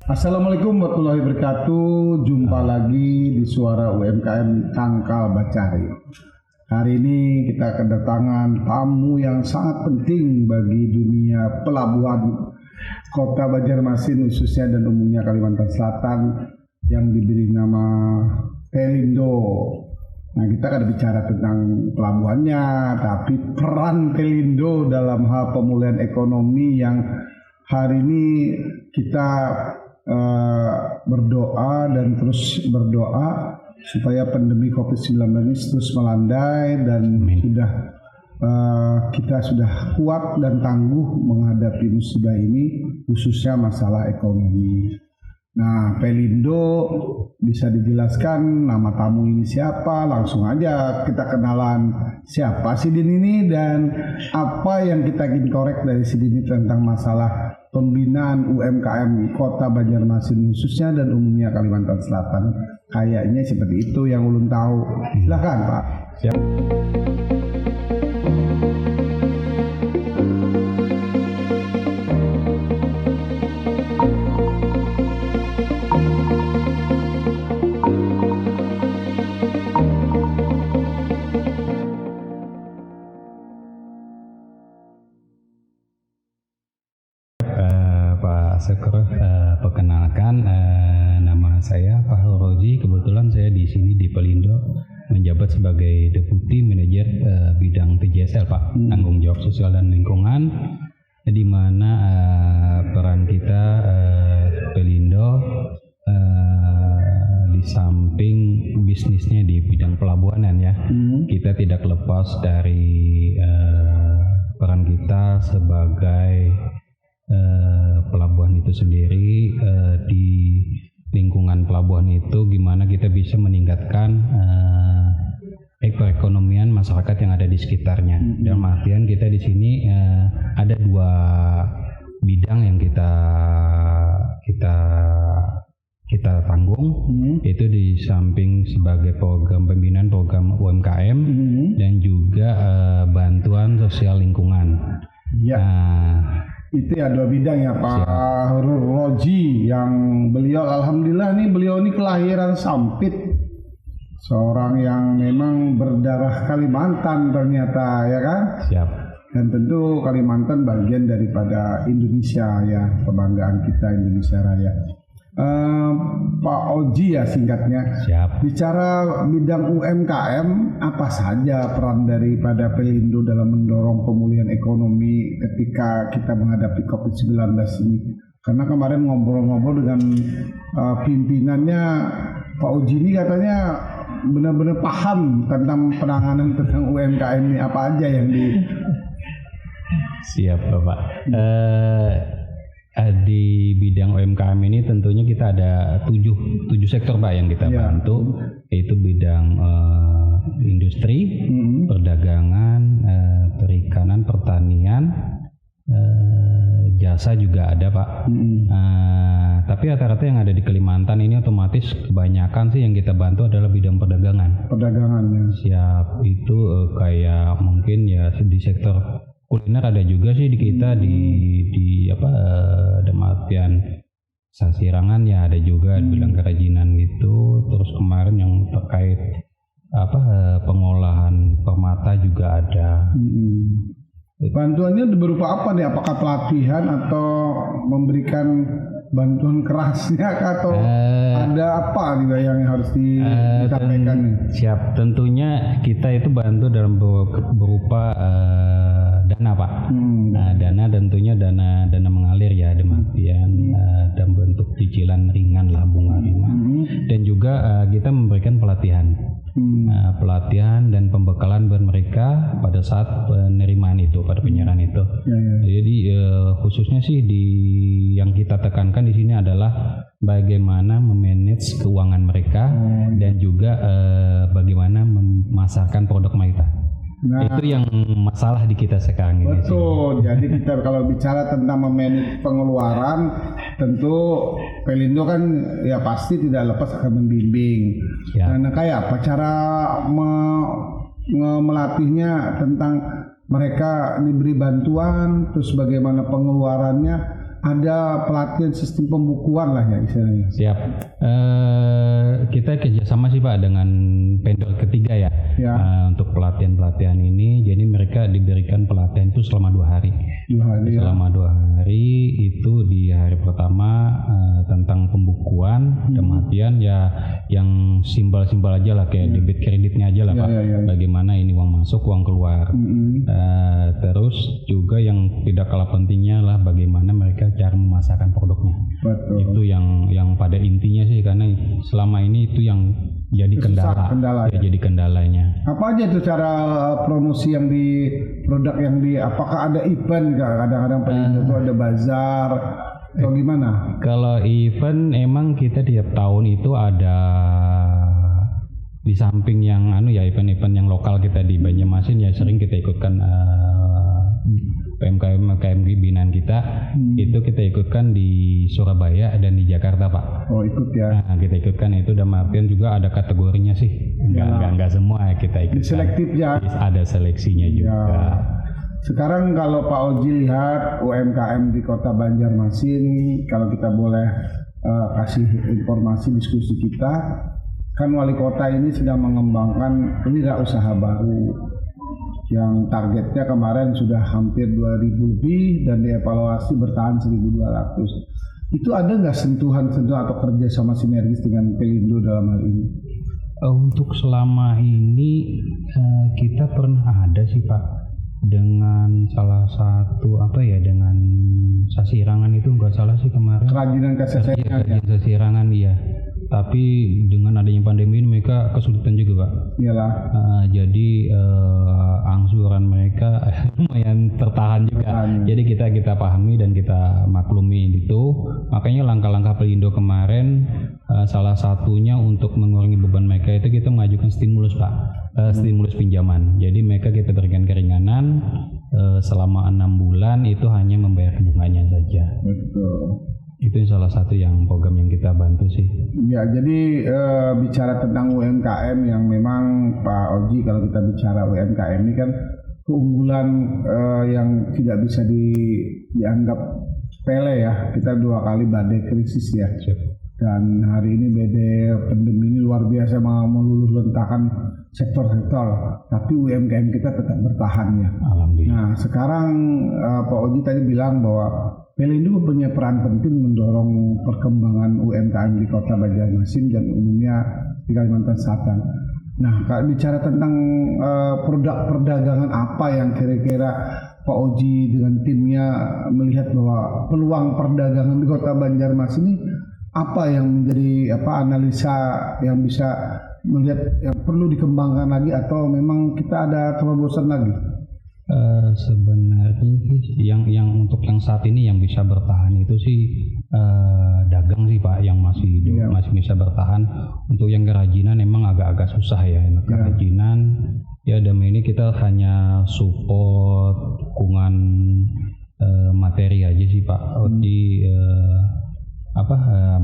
Assalamualaikum warahmatullahi wabarakatuh. Jumpa lagi di Suara UMKM Tangkal Bacari. Hari ini kita kedatangan tamu yang sangat penting bagi dunia pelabuhan Kota Banjarmasin khususnya dan umumnya Kalimantan Selatan yang diberi nama Pelindo. Nah, kita akan bicara tentang pelabuhannya, tapi peran Pelindo dalam hal pemulihan ekonomi yang hari ini kita berdoa dan terus berdoa supaya pandemi COVID-19 ini terus melandai dan kita sudah kuat dan tangguh menghadapi musibah ini, khususnya masalah ekonomi. Nah, Pelindo bisa dijelaskan nama tamu ini siapa? Langsung aja kita kenalan siapa si Din ini dan apa yang kita ingin korek dari si Din tentang masalah pembinaan UMKM Kota Banjarmasin khususnya dan umumnya Kalimantan Selatan. Kayaknya seperti itu yang ulun tahu. Silakan Pak. Siap. Syukur, perkenalkan nama saya Pak Rozi. Kebetulan saya di sini di Pelindo menjabat sebagai Deputi Manajer bidang TJSL Pak, tanggung jawab sosial dan lingkungan, di mana peran kita Pelindo di samping bisnisnya di bidang pelabuhanan ya, kita tidak lepas dari peran kita sebagai pelabuhan itu sendiri. Di lingkungan pelabuhan itu gimana kita bisa meningkatkan perekonomian masyarakat yang ada di sekitarnya. Dalam artian kita di sini ada dua bidang yang kita tanggung, yaitu di samping sebagai program pembinaan program UMKM dan juga bantuan sosial lingkungan. Ya. Itu ya dua bidang ya Pak Rozi, yang beliau alhamdulillah beliau ini kelahiran Sampit, seorang yang memang berdarah Kalimantan ternyata ya kan. Siap. Dan tentu Kalimantan bagian daripada Indonesia ya, kebanggaan kita Indonesia Raya. Pak Oji ya singkatnya. Siap. Bicara bidang UMKM, apa saja peran daripada Pelindo dalam mendorong pemulihan ekonomi ketika kita menghadapi COVID-19 ini? Karena kemarin ngobrol-ngobrol dengan pimpinannya, Pak Oji ini katanya benar-benar paham tentang penanganan tentang UMKM ini, apa aja yang di... Siap Bapak. Di bidang UMKM ini tentunya kita ada tujuh sektor Pak yang kita bantu, yaitu bidang industri, perdagangan, perikanan, pertanian, jasa juga ada Pak. Tapi rata-rata yang ada di Kalimantan ini otomatis kebanyakan sih yang kita bantu adalah bidang perdagangan. Perdagangan ya. Siap, itu kayak mungkin ya di sektor kuliner ada juga sih di kita dalam artian sasirangan ya ada juga bilang kerajinan gitu. Terus kemarin yang terkait pengolahan permata juga ada. Bantuannya berupa apa nih? Apakah pelatihan atau memberikan bantuan kerasnya atau ada apa nih yang harus disampaikan nih? Siap, tentunya kita itu bantu dalam berupa dana Pak. Nah, dana tentunya dana mengalir ya, demikian dalam bentuk cicilan ringan lah, bunga ringan. Dan juga kita memberikan pelatihan. Pelatihan dan pembekalan buat mereka pada saat penerimaan itu, pada penyerahan itu. Jadi khususnya sih yang kita tekankan di sini adalah bagaimana memanage keuangan mereka dan juga bagaimana memasarkan produk mereka. Nah, itu yang masalah di kita sekarang ini. Betul. Jadi kita kalau bicara tentang memanage pengeluaran, tentu Pelindo kan ya pasti tidak lepas akan membimbing. Ya. Nah, kayak apa cara melatihnya tentang mereka diberi bantuan, terus bagaimana pengeluarannya, ada pelatihan sistem pembukuan lah ya istilahnya. Siap. Kita kerjasama sih Pak dengan vendor ketiga ya. Untuk pelatihan ini, jadi mereka diberikan pelatihan itu selama 2 hari. Selama 2 hari itu di hari pertama tentang pembukuan, kemudian ya yang simpel-simpel aja lah kayak debit kreditnya aja lah Pak. Bagaimana ini uang masuk, uang keluar. Terus juga yang tidak kalah pentingnya lah bagaimana mereka cara memasarkan produknya. Betul. Itu yang pada intinya sih, karena selama ini itu yang jadi kendala ya, jadi kendalanya. Apa aja itu cara promosi yang di produk yang di, apakah ada event nggak? Kadang-kadang Pelindo itu ada bazar atau gimana? Kalau event emang kita tiap tahun itu ada, di samping yang event-event yang lokal kita di Banjarmasin ya sering kita ikutkan UMKM binaan kita. Itu kita ikutkan di Surabaya dan di Jakarta Pak. Oh ikut ya. Nah, kita ikutkan itu, dan maafin juga ada kategorinya sih. Enggak semua kita ikutkan. Selektif ya. Ada seleksinya juga. Sekarang kalau Pak Oji lihat UMKM di Kota Banjarmasin, kalau kita boleh kasih informasi diskusi kita, kan wali kota ini sedang mengembangkan wirausaha baru yang targetnya kemarin sudah hampir 2.000 lebih dan dievaluasi bertahan 1.200. Itu ada nggak sentuhan-sentuhan atau kerja sama sinergis dengan Pelindo dalam hal ini? Untuk selama ini kita pernah ada sih Pak dengan salah satu dengan Sasirangan itu nggak salah sih kemarin. Kerajinan Sasirangan iya. Tapi dengan adanya pandemi ini mereka kesulitan juga Pak. Iyalah. Jadi angsuran mereka lumayan tertahan juga. Jadi kita pahami dan kita maklumi itu. Makanya langkah-langkah Pelindo kemarin salah satunya untuk mengurangi beban mereka itu kita mengajukan stimulus Pak. Stimulus pinjaman. Jadi mereka kita berikan keringanan selama 6 bulan itu hanya membayar bunganya saja. Betul. Itu salah satu yang program yang kita bantu sih. Ya, jadi bicara tentang UMKM yang memang Pak Oji, kalau kita bicara UMKM ini kan keunggulan yang tidak bisa dianggap sepele ya. Kita 2 kali badai krisis ya. Dan hari ini badai pandemi ini luar biasa meluluh lantahkan sektor-sektor, tapi UMKM kita tetap bertahan ya. Alhamdulillah. Nah, sekarang Pak Oji tadi bilang bahwa Pelindo punya peran penting mendorong perkembangan UMKM di Kota Banjarmasin dan umumnya di Kalimantan Selatan. Nah, kalau bicara tentang produk perdagangan apa yang kira-kira Pak Oji dengan timnya melihat bahwa peluang perdagangan di Kota Banjarmasin ini apa yang menjadi analisa yang bisa melihat yang perlu dikembangkan lagi atau memang kita ada terobosan lagi? Sebenarnya yang untuk yang saat ini yang bisa bertahan itu sih dagang sih Pak, yang masih bisa bertahan. Untuk yang kerajinan emang agak-agak susah ya. Kerajinan ya demi ini kita hanya support dukungan materi aja sih Pak.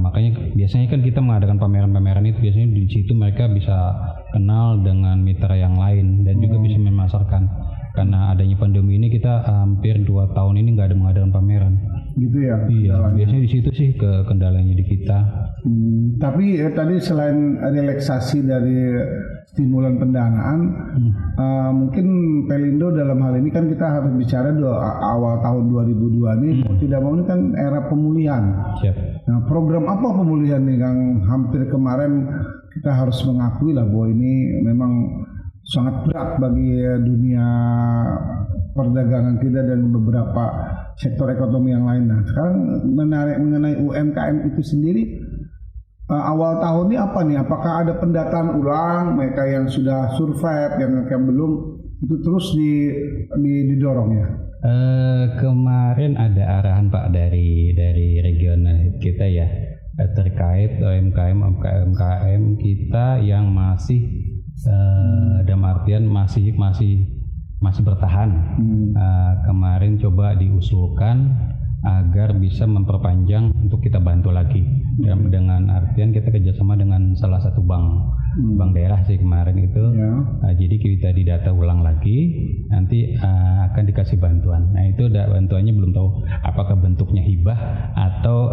Makanya biasanya kan kita mengadakan pameran-pameran itu, biasanya di situ mereka bisa kenal dengan mitra yang lain dan juga bisa memasarkan. Karena adanya pandemi ini kita hampir 2 tahun ini nggak ada mengadakan pameran. Gitu ya? Iya, biasanya di situ sih kendalanya di kita. Tapi tadi selain relaksasi dari stimulan pendanaan, mungkin Pelindo dalam hal ini kan kita harus bicara awal tahun 2002 ini, mau tidak mau ini kan era pemulihan. Siap. Nah, program apa pemulihan nih yang hampir kemarin kita harus mengakui lah bahwa ini memang sangat berat bagi dunia perdagangan kita dan beberapa sektor ekonomi yang lain. Nah, sekarang mengenai UMKM itu sendiri, awal tahun ini apa nih? Apakah ada pendataan ulang mereka yang sudah survive, yang belum, itu terus didorong ya? Kemarin ada arahan Pak dari regional kita ya, terkait UMKM kita yang masih dalam artian masih bertahan. Kemarin coba diusulkan agar bisa memperpanjang untuk kita bantu lagi. Dengan artian kita kerjasama dengan salah satu bank daerah sih kemarin itu. Jadi kita didata ulang lagi, nanti akan dikasih bantuan. Nah itu udah bantuannya belum tahu apakah bentuknya hibah atau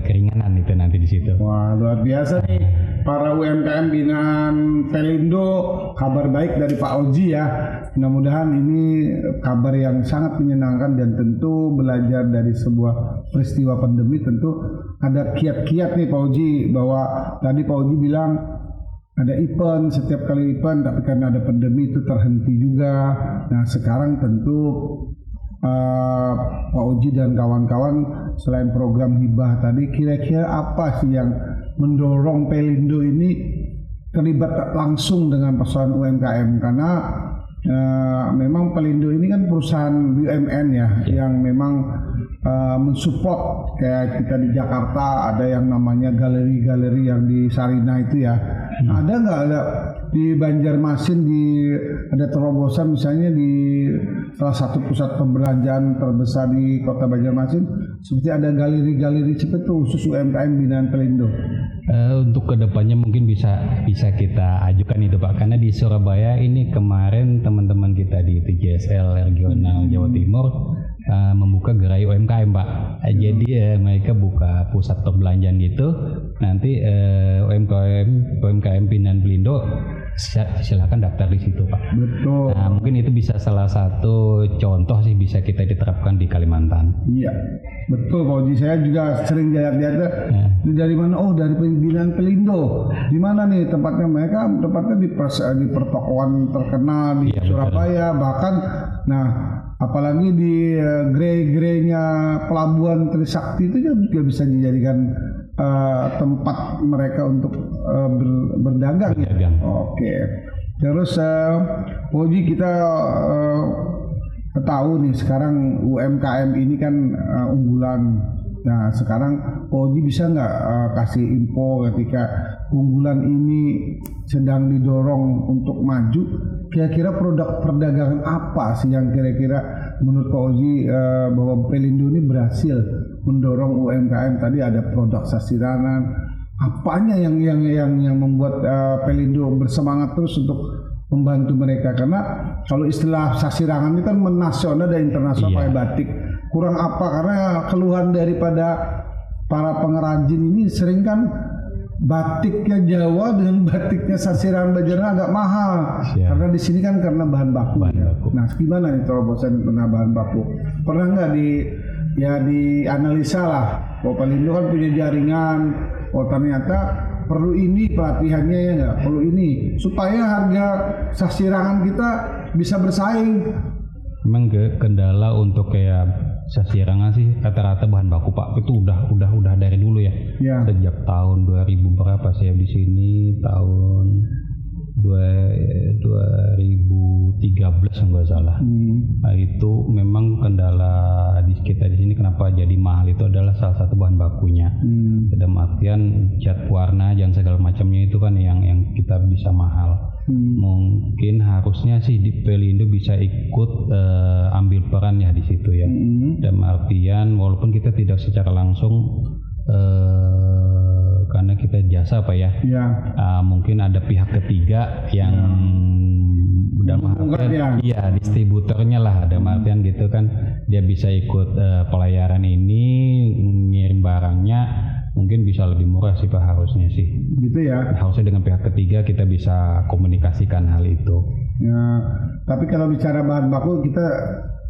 keringanan itu nanti di situ. Wah luar biasa nih para UMKM binaan Pelindo, kabar baik dari Pak Oji ya. Mudah-mudahan ini kabar yang sangat menyenangkan dan tentu belajar dari sebuah peristiwa pandemi tentu ada kiat-kiat nih Pak Oji, bahwa tadi Pak Oji bilang ada event, setiap kali event, tapi karena ada pandemi itu terhenti juga. Nah sekarang tentu Pak Oji dan kawan-kawan selain program hibah tadi, kira-kira apa sih yang mendorong Pelindo ini terlibat langsung dengan persoalan UMKM? Karena memang Pelindo ini kan perusahaan BUMN ya, yang memang mensupport, kayak kita di Jakarta ada yang namanya galeri-galeri yang di Sarinah itu ya. Ada nggak di Banjarmasin ada terobosan misalnya di salah satu pusat perbelanjaan terbesar di kota Banjarmasin seperti ada galeri-galeri seperti itu khusus UMKM binaan Pelindo? Untuk kedepannya mungkin bisa kita ajukan itu Pak, karena di Surabaya ini kemarin teman-teman kita di TJSL Regional Jawa Timur membuka gerai UMKM Pak. Jadi mereka buka pusat perbelanjaan gitu, nanti UMKM binaan Pelindo silakan daftar di situ Pak. Betul. Nah, mungkin itu bisa salah satu contoh sih bisa kita diterapkan di Kalimantan. Iya, betul Pak Oji. Saya juga sering lihat-lihat dari mana? Oh dari binaan Pelindo. Di mana nih tempatnya? Mereka tempatnya di pertokoan terkenal di Surabaya, bahkan apalagi di gerai-gerainya Pelabuhan Trisakti itu juga bisa dijadikan tempat mereka untuk berdagang. Ya? Oke. Terus Oji, kita tahu nih sekarang UMKM ini kan unggulan. Nah sekarang Oji bisa nggak kasih info ketika unggulan ini sedang didorong untuk maju, kira-kira produk perdagangan apa sih yang kira-kira menurut Pak Oji bahwa Pelindo ini berhasil mendorong UMKM? Tadi ada produk sasirangan, apanya yang membuat Pelindo bersemangat terus untuk membantu mereka? Karena kalau istilah sasirangan ini kan menasional dan internasional, kayak batik. Kurang apa? Karena keluhan daripada para pengrajin ini sering kan batiknya Jawa dengan batiknya sasirangan Banjarmasin agak mahal. Karena di sini kan karena bahan baku. Nah, gimana nih terobosan bahan baku? Pernah nggak dianalisa lah? Bahwa Pelindo kan punya jaringan. Oh ternyata perlu ini pelatihannya ya nggak? Perlu ini supaya harga sasirangan kita bisa bersaing. Memang kendala untuk kayak sasirangan sih rata-rata bahan baku Pak itu udah dari dulu ya. Sejak tahun 2000 berapa saya di sini, tahun 2013 nggak salah. Nah, itu memang kendala di kita di sini kenapa jadi mahal itu adalah salah satu bahan bakunya. Dalam artian cat warna dan segala macamnya itu kan yang kita bisa mahal. Mungkin harusnya sih di Pelindo bisa ikut ambil peran ya di situ ya. Dalam artian walaupun kita tidak secara langsung karena kita jasa Pak ya. Mungkin ada pihak ketiga yang dalam artian distributornya lah, dalam artian gitu kan dia bisa ikut pelayaran ini, ngirim barangnya mungkin bisa lebih murah sih Pak, harusnya sih gitu ya. Harusnya dengan pihak ketiga kita bisa komunikasikan hal itu ya. Tapi kalau bicara bahan baku kita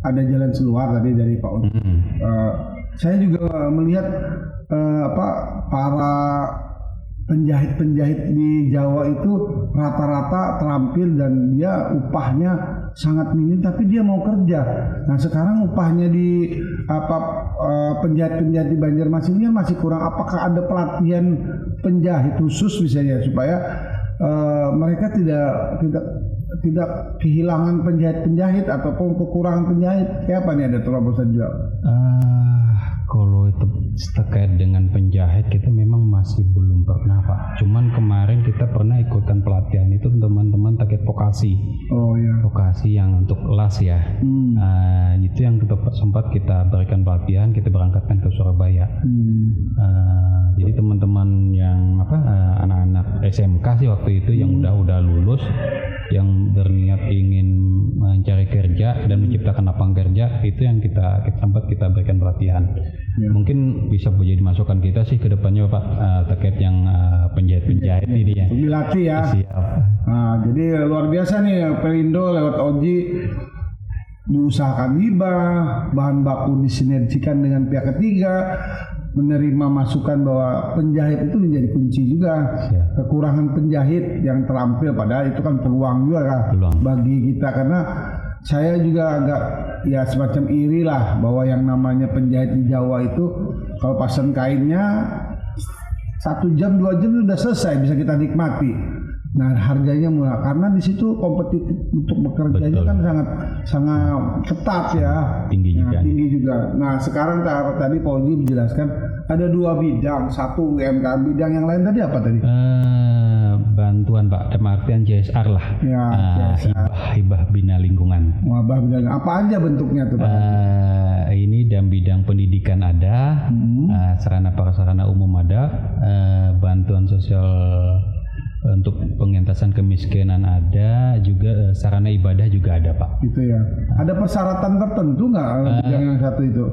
ada jalan keluar tadi dari Pak Oji. Saya juga melihat para penjahit-penjahit di Jawa itu rata-rata terampil dan dia upahnya sangat minim, tapi dia mau kerja. Nah sekarang upahnya di penjahit-penjahit di Banjarmasin ini masih kurang. Apakah ada pelatihan penjahit khusus misalnya supaya mereka tidak kehilangan penjahit-penjahit ataupun kekurangan penjahit? Kayak apa nih, ada terobosan juga? Kalau itu terkait dengan penjahit kita memang masih belum pernah Pak. Cuman kemarin kita pernah ikutan pelatihan itu teman-teman terkait vokasi. Vokasi yang untuk las ya. Itu yang sempat kita berikan pelatihan, kita berangkatkan ke Surabaya. Jadi teman-teman yang anak-anak SMK sih waktu itu yang udah lulus, yang berniat ingin mencari kerja kerja dan menciptakan lapangan kerja, itu yang kita sempat kita berikan pelatihan. Mungkin bisa menjadi masukan kita sih ke depannya Pak, terkait yang penjahit-penjahit ini ya. Dilatih ya. Siap. Nah, jadi luar biasa nih Pelindo lewat Oji diusahakan hibah, bahan baku disinergikan dengan pihak ketiga, menerima masukan bahwa penjahit itu menjadi kunci juga. Kekurangan penjahit yang terampil, padahal itu kan peluang juga kan bagi kita, karena saya juga agak ya semacam iri lah bahwa yang namanya penjahit di Jawa itu kalau pasang kainnya 1 jam 2 jam sudah selesai, bisa kita nikmati. Nah, harganya murah karena di situ kompetitif untuk bekerjanya kan sangat ketat ya, tinggi juga. Nah, sekarang tadi Pak Oji menjelaskan ada 2 bidang, satu UMKM, bidang yang lain tadi apa tadi? Bantuan Pak, dalam artian CSR lah. Ya, hibah bina lingkungan. Hibah bina, apa aja bentuknya tuh Pak? Ini dalam bidang pendidikan ada, sarana prasarana umum ada, bantuan sosial untuk pengentasan kemiskinan ada, juga sarana ibadah juga ada Pak. Gitu ya. Ada persyaratan tertentu nggak yang satu itu?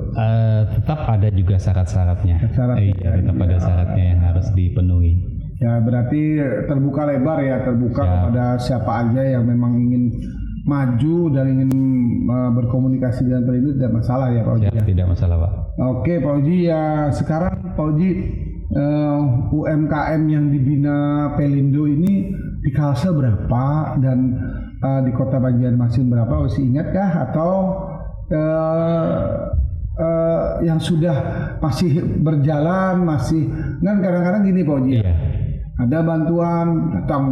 Tetap ada juga syarat-syaratnya. Iya, tetap ada syaratnya yang harus dipenuhi. Ya, berarti terbuka lebar ya, terbuka kepada siapa aja yang memang ingin maju dan ingin berkomunikasi dengan Pelindo, tidak masalah ya Pak Oji. Ya, tidak masalah Pak. Oke Pak Oji, ya sekarang Pak Oji, UMKM yang dibina Pelindo ini di Kalsel berapa dan di Kota Banjarmasin berapa, masih ingatkah, atau yang sudah masih berjalan, masih kan kadang-kadang gini Pak Oji, ada bantuan datang,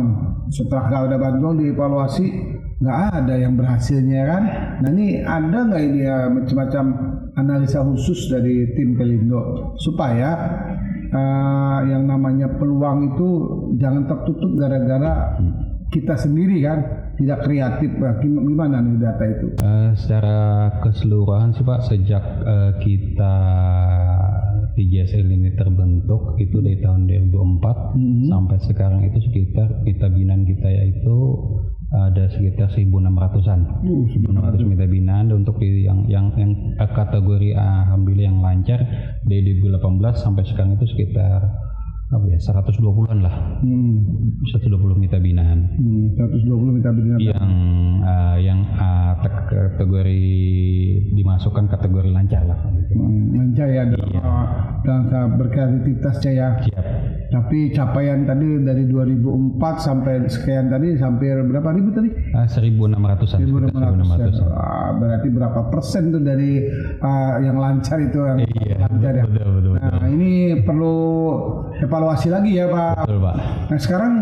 setelah nggak ada bantuan dievaluasi nggak ada yang berhasilnya kan. Nah, ini ada nggak ini ya macam-macam analisa khusus dari tim Pelindo supaya yang namanya peluang itu jangan tertutup gara-gara kita sendiri kan tidak kreatif. Gimana nih data itu? Secara keseluruhan sih Pak, sejak kita TJSL ini terbentuk itu dari tahun 2004 sampai sekarang itu sekitar binaan kita yaitu ada sekitar 1.600-an. 1.600 mitra binaan untuk yang kategori alhamdulillah yang lancar dari 2018 sampai sekarang itu sekitar 120-an lah. 120 mitra binaan. 120 mitra binaan. Yang kategori dimasukkan kategori lancar lah. Lancar ya dalam berkreativitas ya. Siap. Tapi capaian tadi dari 2004 sampai sekian tadi hampir berapa ribu tadi? 1.600-an. 1.600. Berarti berapa persen tuh dari yang lancar itu yang lancar ya? Betul. Nah, ini perlu evaluasi lagi ya Pak. Betul Pak. Nah, sekarang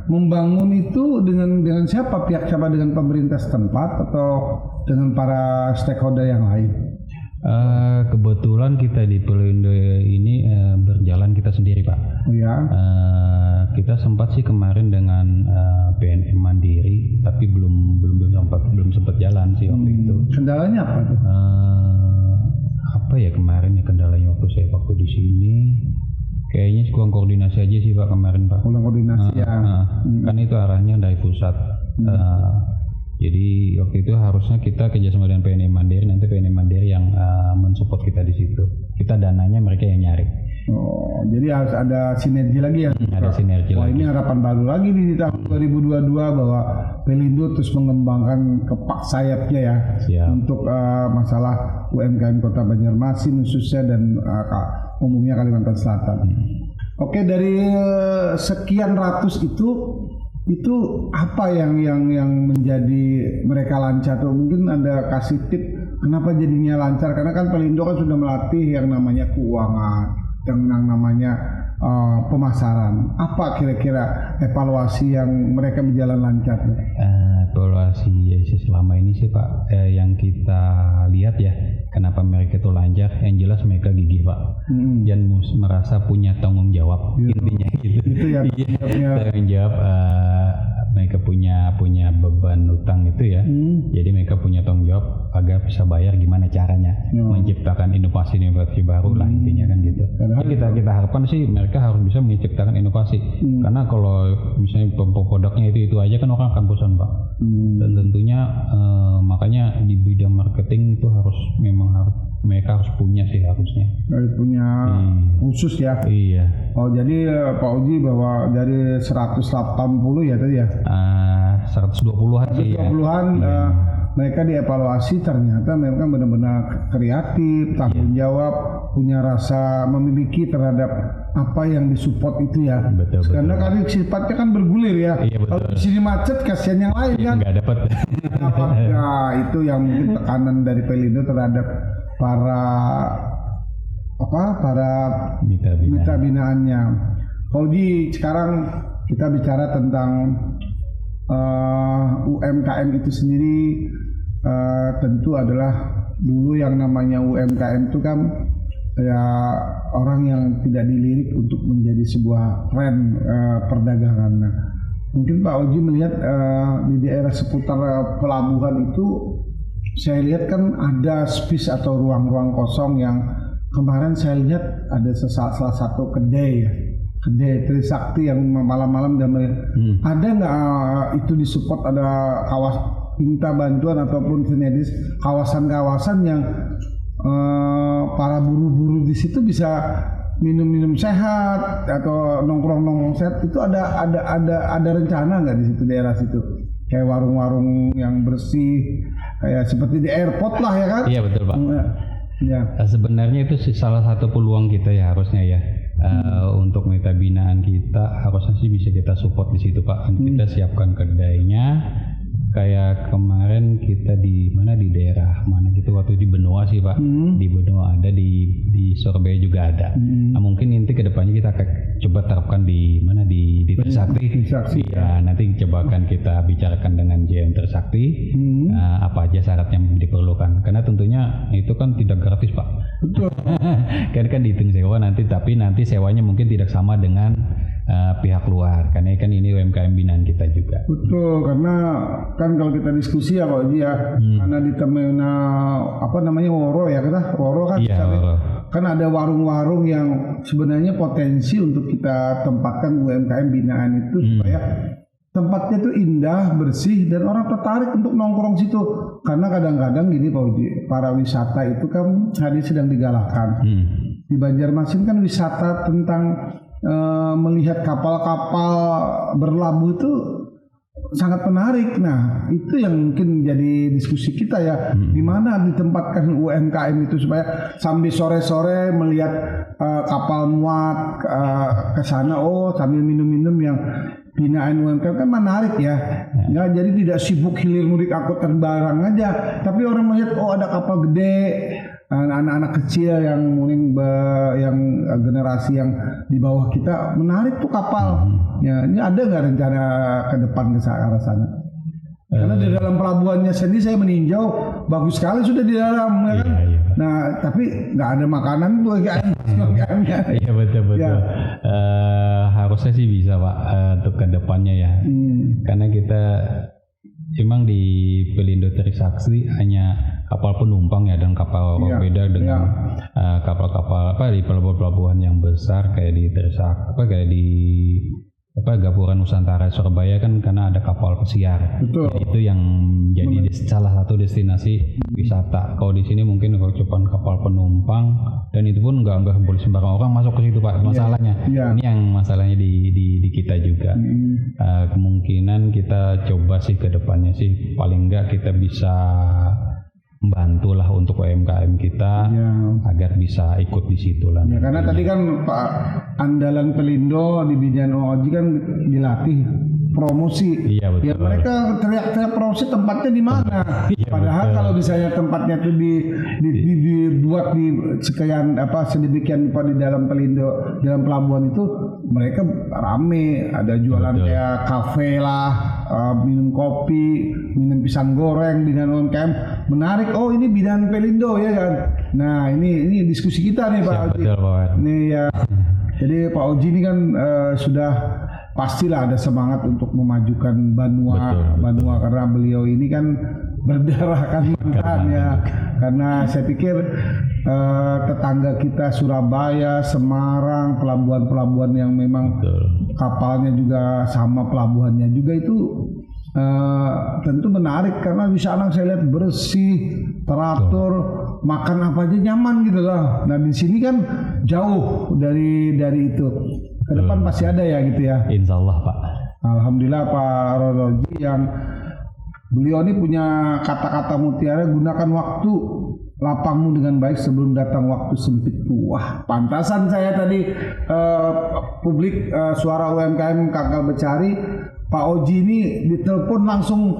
membangun itu dengan siapa, pihak siapa, dengan pemerintah setempat atau dengan para stakeholder yang lain? Kebetulan kita di Pelindo ini berjalan kita sendiri Pak. Oh ya. Kita sempat sih kemarin dengan PNM Mandiri, tapi belum sempat jalan sih waktu itu. Kendalanya apa tuh? Apa ya kemarin ya kendalanya waktu di sini? Kayaknya kurang koordinasi aja sih Pak kemarin Pak. Kurang koordinasi ya. Kan itu arahnya dari pusat. Jadi waktu itu harusnya kita kerjasama dengan PNM Mandiri, nanti PNM Mandiri yang mensupport kita di situ. Kita dananya mereka yang nyari. Oh, jadi harus ada sinergi lagi ya. Ada sinergi lagi. Ini harapan baru lagi nih di tahun 2022 bahwa Pelindo terus mengembangkan kepak sayapnya ya. Siap. Untuk masalah UMKM Kota Banjarmasin khususnya dan umumnya Kalimantan Selatan. Oke, dari sekian ratus itu apa yang menjadi mereka lancar tuh? Mungkin ada kasih tip kenapa jadinya lancar, karena kan Pelindo kan sudah melatih yang namanya keuangan, yang namanya pemasaran. Apa kira-kira evaluasi yang mereka berjalan lancar? Evaluasi ya selama ini sih Pak, yang kita lihat ya kenapa mereka itu lancar, yang jelas mereka gigih Pak, dan merasa punya tanggung jawab. Intinya gitu. Itu ya tanggung jawab. Mereka punya beban utang itu ya, jadi mereka punya tanggung jawab agar bisa bayar gimana caranya, menciptakan inovasi baru lah intinya kan gitu. Jadi kita harapkan sih mereka harus bisa menciptakan inovasi, karena kalau misalnya produknya itu aja kan orang akan bosan Pak. Dan tentunya makanya di bidang marketing itu mereka harus punya sih harusnya. Punya khusus ya. Iya. Oh jadi Pak Oji bahwa dari 180 ya tadi ya? 120-an sih ya. 120-an mereka dievaluasi ternyata mereka benar-benar kreatif, tanggung jawab, punya rasa memiliki terhadap apa yang disupport itu ya. Betul. Karena kan sifatnya kan bergulir ya. Iya, kalau di sini macet kasihan yang lain kan. Nggak dapat. Nah itu yang mungkin tekanan dari Pelindo terhadap para mitra binaannya. Oji, sekarang kita bicara tentang UMKM itu sendiri. Tentu adalah dulu yang namanya UMKM itu kan ya orang yang tidak dilirik untuk menjadi sebuah tren perdagangan. Nah, mungkin Pak Oji melihat di daerah seputar pelabuhan itu saya lihat kan ada space atau ruang-ruang kosong yang kemarin saya lihat ada salah satu kedai Trisakti yang malam-malam ada nggak itu disupport, ada minta bantuan ataupun sinergis kawasan-kawasan yang para buru-buru di situ bisa minum-minum sehat atau nongkrong-nongkrong sehat, itu ada rencana nggak di situ daerah situ, kayak warung-warung yang bersih kayak seperti di airport lah ya kan? Iya betul Pak. Ya. Sebenarnya itu salah satu peluang kita ya harusnya ya. Untuk mitra binaan kita harusnya sih bisa kita support di situ Pak. Kita siapkan kedainya. Kayak kemarin kita di daerah mana gitu waktu di Benoa sih Pak. Di Benoa ada, di Surabaya juga ada. Nah, mungkin nanti kedepannya kita akan coba terapkan di Trisakti. Ya, nanti coba akan kita bicarakan dengan JM Trisakti apa aja syarat yang diperlukan. Karena tentunya itu kan tidak gratis Pak. Betul. kan dihitung sewa nanti, tapi nanti sewanya mungkin tidak sama dengan pihak luar, karena kan ini UMKM binaan kita juga. Betul, karena kan kalau kita diskusi ya Pak Oji ya, karena di terminal Woro ya Woro kan, iya, Woro. Kan ada warung-warung yang sebenarnya potensi untuk kita tempatkan UMKM binaan itu supaya tempatnya itu indah, bersih, dan orang tertarik untuk nongkrong situ. Karena kadang-kadang gini Pak Oji, para wisata itu kan hari sedang digalakkan. Di Banjarmasin kan wisata tentang melihat kapal-kapal berlabuh itu sangat menarik. Nah, itu yang mungkin jadi diskusi kita ya. Di mana ditempatkan UMKM itu supaya sambil sore-sore melihat kapal muat ke sana, sambil minum-minum yang binaan UMKM kan menarik ya. Nggak jadi tidak sibuk hilir mudik angkutan barang aja, tapi orang melihat ada kapal gede. Anak-anak kecil yang mungkin yang generasi yang di bawah kita menarik tuh kapal. Ya, ini ada nggak rencana ke depan ke arah sana? Karena di dalam pelabuhannya sendiri saya meninjau bagus sekali sudah di dalam, ya kan? Iya. Nah, tapi nggak ada makanan tuh UMKM-nya. Iya betul. Ya. Harusnya sih bisa Pak untuk ke depannya ya. Karena kita memang di Pelindo Trisakti hanya kapal penumpang ya, dan kapal beda dengan kapal-kapal di pelabuhan yang besar kayak di Trisakti, kayak di Gapura Nusantara Surabaya kan, karena ada kapal pesiar. Betul. Itu yang jadi salah satu destinasi wisata. Kalau di sini mungkin kalau cuma kapal penumpang, dan itu pun nggak boleh sembarang orang masuk ke situ Pak. Masalahnya ini yang masalahnya di kita juga. Kemungkinan kita coba sih ke depannya sih, paling nggak kita bisa membantulah untuk UMKM kita agar bisa ikut di situ lah. Ya, karena tadi kan Pak andalan Pelindo di Binaan Oji kan dilatih promosi. Iya betul. Ya mereka teriak-teriak promosi tempatnya di mana? Padahal betul. Kalau misalnya tempatnya itu dibuat di sedemikian di dalam Pelindo, dalam pelabuhan itu mereka rame, ada jualan kayak kafe lah, minum kopi, minum pisang goreng dengan UMKM menarik. Oh ini binaan Pelindo ya kan? Nah ini diskusi kita nih Pak Oji. Nih ya. Jadi Pak Oji ini kan sudah pastilah ada semangat untuk memajukan Banua karena beliau ini kan berdarah Kalimantan ya. Karena saya pikir tetangga kita Surabaya, Semarang, pelabuhan-pelabuhan yang memang kapalnya juga sama pelabuhannya juga itu tentu menarik karena di sana saya lihat bersih, teratur, makan apa aja nyaman gitu lah. Nah di sini kan jauh dari itu. Ke depan pasti ada ya gitu ya. Insya Allah Pak. Alhamdulillah Pak Rodoji yang beliau ini punya kata-kata mutiara, gunakan waktu lapangmu dengan baik sebelum datang waktu sempitmu. Wah, pantasan saya tadi publik suara UMKM Tangkal Becari, Pak Oji ini ditelepon langsung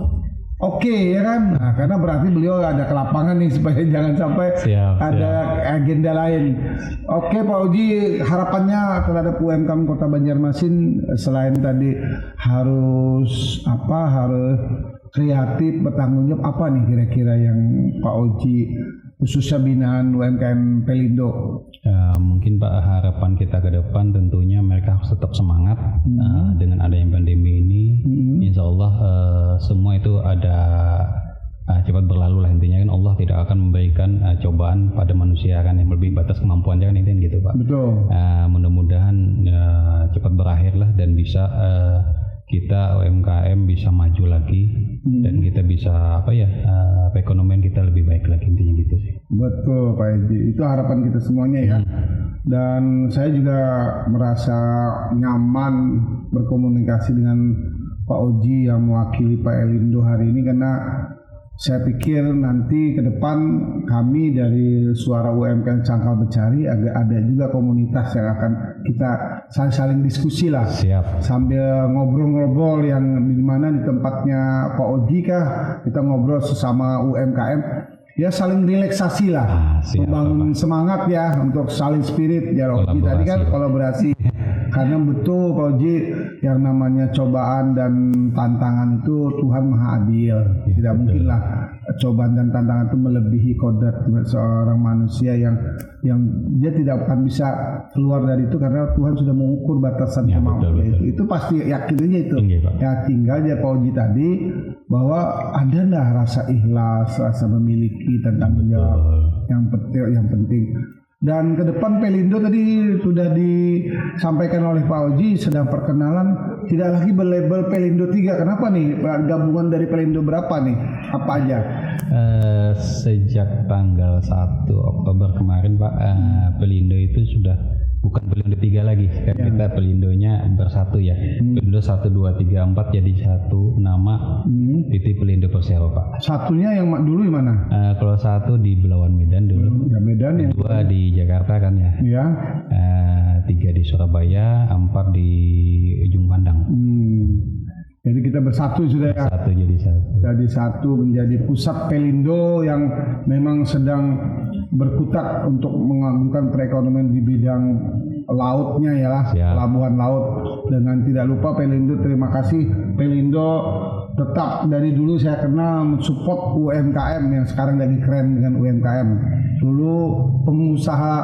oke, ya kan? Nah, karena berarti beliau ada ke lapangan nih supaya jangan sampai ada agenda lain. Oke Pak Oji, harapannya terhadap UMKM Kota Banjarmasin selain tadi harus kreatif, bertanggung jawab, apa nih kira-kira yang Pak Oji khususnya binaan UMKM Pelindo? Mungkin Pak, harapan kita ke depan tentunya mereka harus tetap semangat dengan adanya pandemi ini. Insya Allah semua itu ada cepat berlalu lah, intinya kan Allah tidak akan memberikan cobaan pada manusia kan yang lebih batas kemampuan, kan intinya gitu Pak. Betul. Mudah-mudahan cepat berakhir lah dan bisa kita UMKM bisa maju lagi dan kita bisa perekonomian kita lebih baik lagi, intinya gitu sih. Betul Pak Edi, itu harapan kita semuanya ya. Dan saya juga merasa nyaman berkomunikasi dengan Pak Oji yang mewakili Pak Elindo hari ini, karena saya pikir nanti ke depan kami dari Suara UMKM Cangkal Becari ada juga komunitas yang akan kita saling diskusi lah. Siap. Sambil ngobrol-ngobrol yang di mana di tempatnya Pak Oji kah, kita ngobrol sesama UMKM. Ya saling relaksasi lah, membangun semangat ya untuk saling spirit. Ya Oji tadi kan kolaborasi. Karena betul Pak Oji, yang namanya cobaan dan tantangan itu Tuhan Maha Adil. Tidak mungkinlah cobaan dan tantangan itu melebihi kodrat seorang manusia yang dia tidak akan bisa keluar dari itu, karena Tuhan sudah mengukur batasan kemampuan itu pasti yakin aja itu. Ya tinggal aja Pak Oji tadi bahwa ada rasa ikhlas, rasa memiliki tentang jawab yang penting. Dan ke depan Pelindo tadi sudah disampaikan oleh Pak Oji sedang perkenalan, tidak lagi berlabel Pelindo 3. Kenapa nih? Gabungan dari Pelindo berapa nih? Apa aja? Sejak tanggal 1 Oktober kemarin Pak, Pelindo itu sudah bukan Pelindo 3 lagi. Kita Pelindonya bersatu ya. Pelindo 1, 2, 3, 4 jadi satu nama PT Pelindo Persero Pak. Satunya yang dulu di mana? Kalau satu di Belawan Medan dulu. Ya Medan ya. 2 di Jakarta kan ya. Ya. 3 di Surabaya, 4 di Ujung Pandang. Jadi kita bersatu sudah ya. Jadi satu menjadi pusat Pelindo yang memang sedang berkutat untuk mengagumkan perekonomian di bidang lautnya ya lah, pelabuhan laut. Dengan tidak lupa Pelindo, terima kasih Pelindo tetap dari dulu saya kenal mensupport UMKM yang sekarang lagi keren dengan UMKM. Dulu pengusaha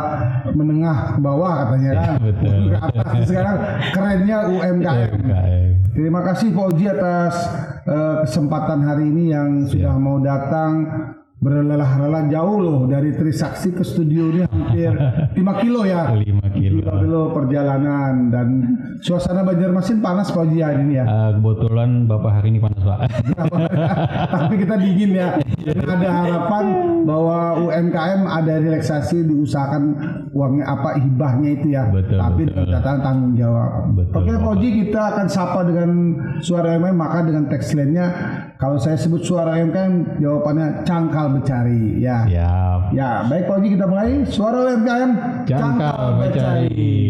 menengah ke bawah katanya kan, ke atas, sekarang kerennya UMKM. Terima kasih Pak Oji atas kesempatan hari ini yang sudah mau datang berlelah-lelah jauh loh dari Trisakti ke studio ini, hampir 5 kilo ya. 5 kilo perjalanan, dan suasana Banjarmasin panas Pak Oji hari ini ya. Kebetulan Bapak hari ini panas Pak. Tapi kita dingin ya. Jadi ada harapan bahwa UMKM ada relaksasi, diusahakan uangnya apa hibahnya itu ya. Tapi dengan catatan tanggung jawab. Oke Pak Oji, kita akan sapa dengan Suara UMKM, maka dengan tagline-nya kalau saya sebut Suara UMKM jawabannya Cangkal Becari ya. Siap. Ya, baik Pak Oji, kita mulai. Suara UMKM Cangkal Becari.